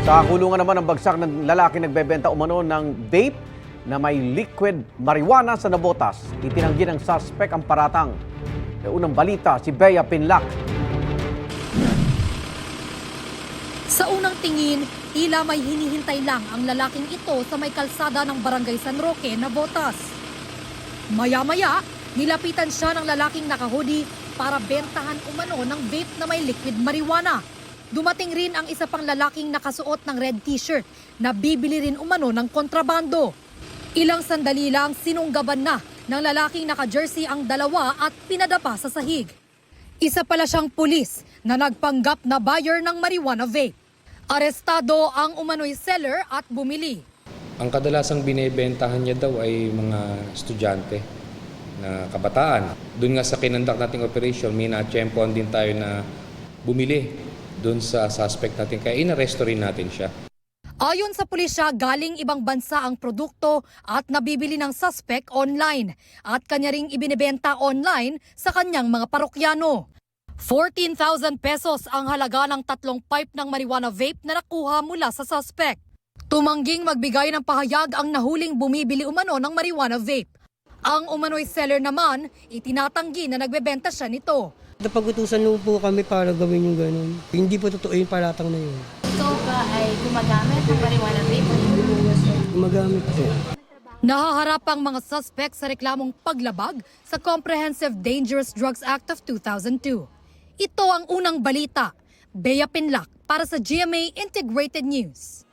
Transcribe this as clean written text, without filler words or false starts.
Sa kulungan naman ang bagsak ng lalaki nagbebenta umano ng vape na may liquid marijuana sa nabotas. Itinanggi ng suspect ang paratang. Sa unang balita, si Bea Pinlac. Sa unang tingin, tila may hinihintay lang ang lalaking ito sa may kalsada ng Barangay San Roque, Navotas. Maya-maya, nilapitan siya ng lalaking nakahudi para bentahan umano ng vape na may liquid marijuana. Dumating rin ang isa pang lalaking nakasuot ng red t-shirt na bibili rin umano ng kontrabando. Ilang sandali lang sinunggaban na ng lalaking naka-jersey ang dalawa at pinadapa sa sahig. Isa pala siyang pulis na nagpanggap na buyer ng marijuana vape. Arestado ang umano'y seller at bumili. Ang kadalasang binebentahan niya daw ay mga estudyante na kabataan. Doon nga sa kinandak nating operation, may na-tsempohan din tayo na bumili doon sa suspect natin. Kaya inaresto rin natin siya. Ayon sa pulisya, galing ibang bansa ang produkto at nabibili ng suspect online at kanya ring ibinebenta online sa kanyang mga parokyano. 14,000 pesos ang halaga ng 3 pipe ng marijuana vape na nakuha mula sa suspect. Tumangging magbigay ng pahayag ang nahuling bumibili umano ng marijuana vape. Ang umano'y seller naman, itinatanggi na nagbebenta siya nito. Napag-utusan nyo po kami para gawin yung gano'n. Hindi po totoo yung paratang na yun. Ikaw ba ay gumagamit ng marijuana vape? Gumagamit po. Nahaharap ang mga suspect sa reklamong paglabag sa Comprehensive Dangerous Drugs Act of 2002. Ito ang unang balita. Bea Pinlac para sa GMA Integrated News.